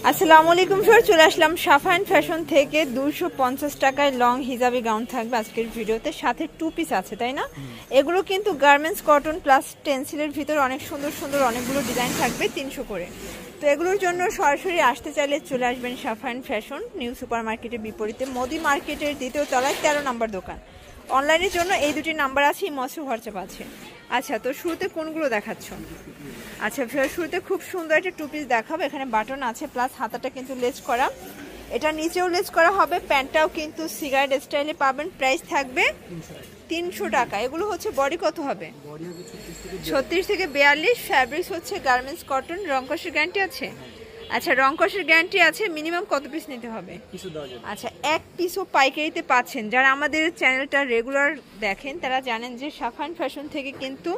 আসসালামু আলাইকুম স্যার, চলে আসলাম সাফাইন ফ্যাশন থেকে। 250 টাকায় লং হিজাবি গাউন থাকবে আজকের ভিডিওতে, সাথে টু পিস আছে, তাই না? এগুলো কিন্তু গার্মেন্টস কটন প্লাস টেন্সিলের ভিতর অনেক সুন্দর সুন্দর অনেকগুলো ডিজাইন থাকবে 300 করে। তো এগুলোর জন্য সরাসরি আসতে চাইলে চলে আসবেন সাফাইন ফ্যাশন, নিউ সুপার মার্কেটের বিপরীতে মোদি মার্কেটের 2য় তলায় 13 নম্বর দোকান। অনলাইনের জন্য এই দুটি নাম্বার আছে, ইমোসো হোয়াটসঅ্যাপ আছে। আচ্ছা, তো শুরুতে কোনগুলো দেখাচ্ছ? আচ্ছা, শুরুতে খুব সুন্দর একটা টু পিস দেখাবো। এখানে বাটন আছে প্লাস হাতাটা কিন্তু লেস করা, এটা নিচেও লেস করা হবে। প্যান্টটাও কিন্তু সিগারেট স্টাইলে পাবেন। প্রাইস থাকবে 300 টাকা। এগুলো হচ্ছে বডি কত হবে? 36 থেকে 42। ফ্যাব্রিক্স হচ্ছে গার্মেন্টস কটন। রংকশের গ্যারান্টি আছে? আচ্ছা, রংকশের গ্যারান্টি আছে। মিনিমাম কত পিস নিতে হবে? আচ্ছা, এক পিসও পাইকারিতে পাচ্ছেন। যারা আমাদের চ্যানেলটা রেগুলার দেখেন তারা জানেন যে সাফাইন ফ্যাশন থেকে কিন্তু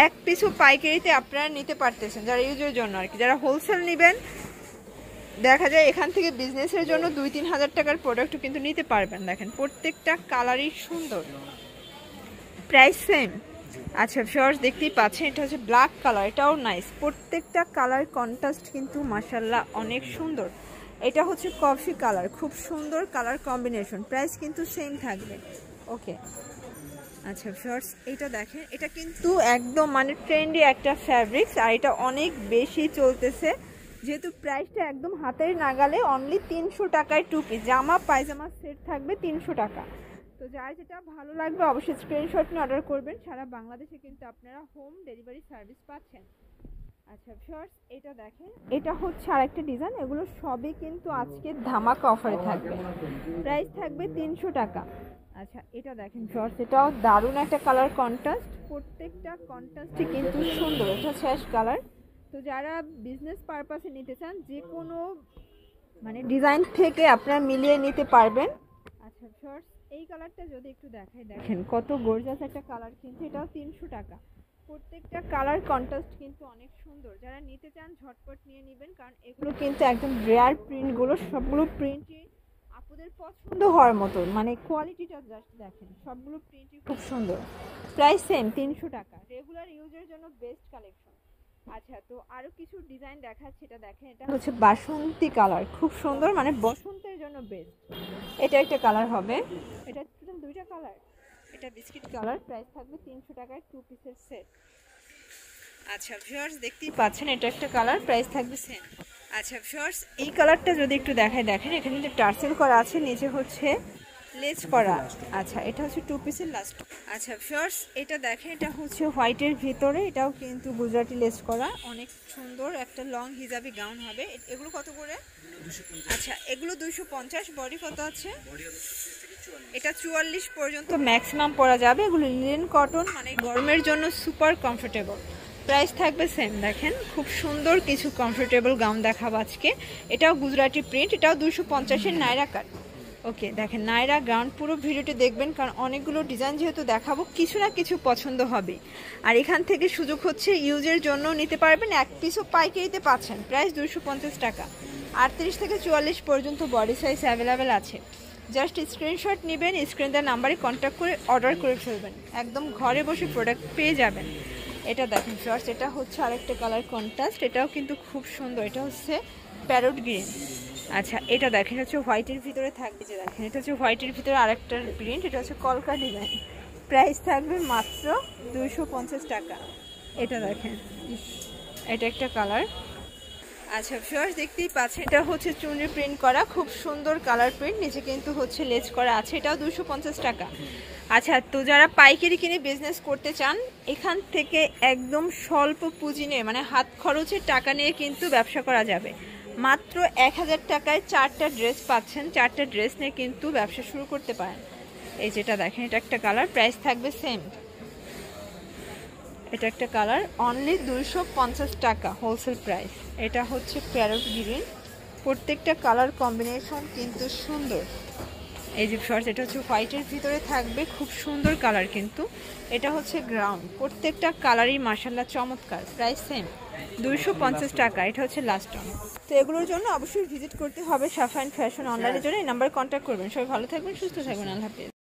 এক পিসও পাইকারিতে আপনারা নিতে পারতেছেন, যারা ইউজের জন্য আর কি। যারা হোলসেল নেবেন, দেখা যায় এখান থেকে বিজনেসের জন্য 2-3 হাজার টাকার প্রোডাক্টও কিন্তু নিতে পারবেন। দেখেন প্রত্যেকটা কালারই সুন্দর, প্রাইস সেম। আচ্ছা ভিউয়ার্স, দেখতেই পাচ্ছেন এটা হচ্ছে ব্ল্যাক কালার, এটাও নাইস। প্রত্যেকটা কালার কন্ট্রাস্ট কিন্তু মাশাআল্লাহ অনেক সুন্দর। এটা হচ্ছে কফি কালার, খুব সুন্দর কালার কম্বিনেশন। প্রাইস কিন্তু সেম থাকবে। ওকে, আচ্ছা ভিউয়ার্স, এটা দেখেন, এটা কিন্তু একদম মানে ট্রেন্ডি একটা ফ্যাব্রিক্স, আর এটা অনেক বেশি চলতেছে। যেহেতু প্রাইসটা একদম হাতের নাগালে, অনলি 300 টাকায় টু পিস জামা পায়জামা সেট থাকবে 300 টাকা। তো যার যেটা ভালো লাগবে অবশ্যই স্ক্রিনশট নিয়ে অর্ডার করবেন। সারা বাংলাদেশে কিন্তু আপনারা হোম ডেলিভারি সার্ভিস পাচ্ছেন। আচ্ছা ভিউয়ার্স, এটা দেখেন, এটা হচ্ছে আরেকটা ডিজাইন। এগুলো সবই কিন্তু আজকে ধামাকা অফারে থাকবে। প্রাইস থাকবে 300 টাকা। আচ্ছা, এটা দেখেন ভিউয়ার্স, এটাও দারুণ একটা কালার কন্ট্রাস্ট। প্রত্যেকটা কন্ট্রাস্টই কিন্তু সুন্দর। এটা শেষ কালার। তো যারা বিজনেস পারপাসে নিতে চান, যে কোনো মানে ডিজাইন থেকে আপনারা মিলিয়ে নিতে পারবেন। আচ্ছা ভিউয়ার্স, এই কালারটা যদি একটু দেখাই, দেখেন কত গর্জিয়াস একটা কালার, কিন্তু এটাও 300 টাকা। প্রত্যেকটা কালার কন্ট্রাস্ট কিন্তু অনেক সুন্দর। যারা নিতে চান ঝটপট নিয়ে নেবেন, কারণ এগুলো কিন্তু একদম রেয়ার প্রিন্টগুলো, সবগুলো প্রিন্টই আপুদের পছন্দ হওয়ার মতো, মানে কোয়ালিটিটা জাস্ট দেখেন, সবগুলো প্রিন্টই খুব সুন্দর। প্রাইস সেম 300 টাকা। রেগুলার ইউজের জন্য বেস্ট কালেকশন। আচ্ছা, তো আরো কিছু ডিজাইন দেখাচ্ছি। এটা দেখেন, এটা হচ্ছে বাসন্তী কালার, খুব সুন্দর, মানে বসন্তের জন্য বেস্ট। এটা একটা কালার হবে, এটা টোটাল দুইটা কালার। এটা বিস্কিট কালার। প্রাইস থাকবে 300 টাকায় টু পিসের সেট। আচ্ছা ভিউয়ার্স, দেখতেই পাচ্ছেন এটা একটা কালার, প্রাইস থাকবে সেম। আচ্ছা ভিউয়ার্স, এই কালারটা যদি একটু দেখায়, দেখেন এখানে কিন্তু টার্সেল করা আছে, নিচে হচ্ছে লেস করা। আচ্ছা, এটা হচ্ছে টু পিসের লাস্ট। আচ্ছা ভিউয়ার্স, এটা দেখেন, এটা হচ্ছে হোয়াইটের ভিতরে, এটাও কিন্তু গুজরাটি লেস করা, অনেক সুন্দর একটা লং হিজাবি গাউন হবে। এগুলো কত করে? আচ্ছা, এগুলো 250। বডি কত আছে? এটা 44 পর্যন্ত ম্যাক্সিমাম পরা যাবে। এগুলো লিনেন কটন, মানে গরমের জন্য সুপার কমফোর্টেবল। প্রাইস থাকবে সেম। দেখেন খুব সুন্দর কিছু কমফোর্টেবল গাউন দেখাবো আজকে। এটাও গুজরাটি প্রিন্ট, এটাও 250-এর নাইরা কাট। ওকে, দেখেন নাইরা গাউন, পুরো ভিডিওটি দেখবেন, কারণ অনেকগুলো ডিজাইন যেহেতু দেখাবো, কিছু না কিছু পছন্দ হবে। আর এখান থেকে সুযোগ হচ্ছে ইউজের জন্য নিতে পারবেন, এক পিসও পাইকারিতে পাচ্ছেন। প্রাইস 250 টাকা। 38 থেকে 44 পর্যন্ত বডি সাইজ অ্যাভেলেবেল আছে। জাস্ট স্ক্রিনশট নেবেন, স্ক্রিন দেওয়ার নাম্বারে কন্ট্যাক্ট করে অর্ডার করে ফেলবেন, একদম ঘরে বসে প্রোডাক্ট পেয়ে যাবেন। এটা দেখেন ফ্রেন্ডস, এটা হচ্ছে আরেকটা কালার কন্ট্রাস্ট, এটাও কিন্তু খুব সুন্দর। এটা হচ্ছে প্যারট গ্রিন। আচ্ছা, এটা দেখেন হচ্ছে হোয়াইটের ভিতরে থাকবে, যে দেখেন এটা হচ্ছে হোয়াইটের ভিতরে আরেকটা প্রিন্ট, এটা হচ্ছে কলকা ডিজাইন। প্রাইস থাকবে মাত্র 250 টাকা। এটা দেখেন, এটা একটা কালার। আচ্ছা ভিউয়ার্স, দেখতেই পাচ্ছেন এটা হচ্ছে চুনরি প্রিন্ট করা, খুব সুন্দর কালার প্রিন্ট, নিচে কিন্তু হচ্ছে লেস করা আছে। এটাও 250 টাকা। আচ্ছা, তো যারা পাইকারি কিনে বিজনেস করতে চান, এখান থেকে একদম স্বল্প পুঁজি নিয়ে, মানে হাত খরচের টাকা নিয়ে কিন্তু ব্যবসা করা যাবে। মাত্র 1000 টাকায় 4টা ড্রেস পাচ্ছেন। 4টা ড্রেস নিয়ে কিন্তু ব্যবসা শুরু করতে পারেন। এই যেটা দেখেন, এটা একটা কালার, প্রাইস থাকবে সেম। এটা একটা কালার, অনলি 250 টাকা হোলসেল প্রাইস। এটা হচ্ছে প্যারট গ্রিন। প্রত্যেকটা কালার কম্বিনেশন কিন্তু সুন্দর। এই যে শর্টস, এটা হচ্ছে হোয়াইটের ভিতরে থাকবে, খুব সুন্দর কালার কিন্তু। এটা হচ্ছে গ্রাউন্ড। প্রত্যেকটা কালারই মাশাআল্লাহ চমৎকার। প্রাইস সেম 250 টাকা। এটা হচ্ছে লাস্ট ওয়ান। তো এগুলোর জন্য অবশ্যই ভিজিট করতে হবে সাফাইন ফ্যাশন অনলাইনের জন্য। এই নাম্বারে কন্ট্যাক্ট করবেন। সবাই ভালো থাকবেন, সুস্থ থাকবেন। আল্লাহ হাফেজ।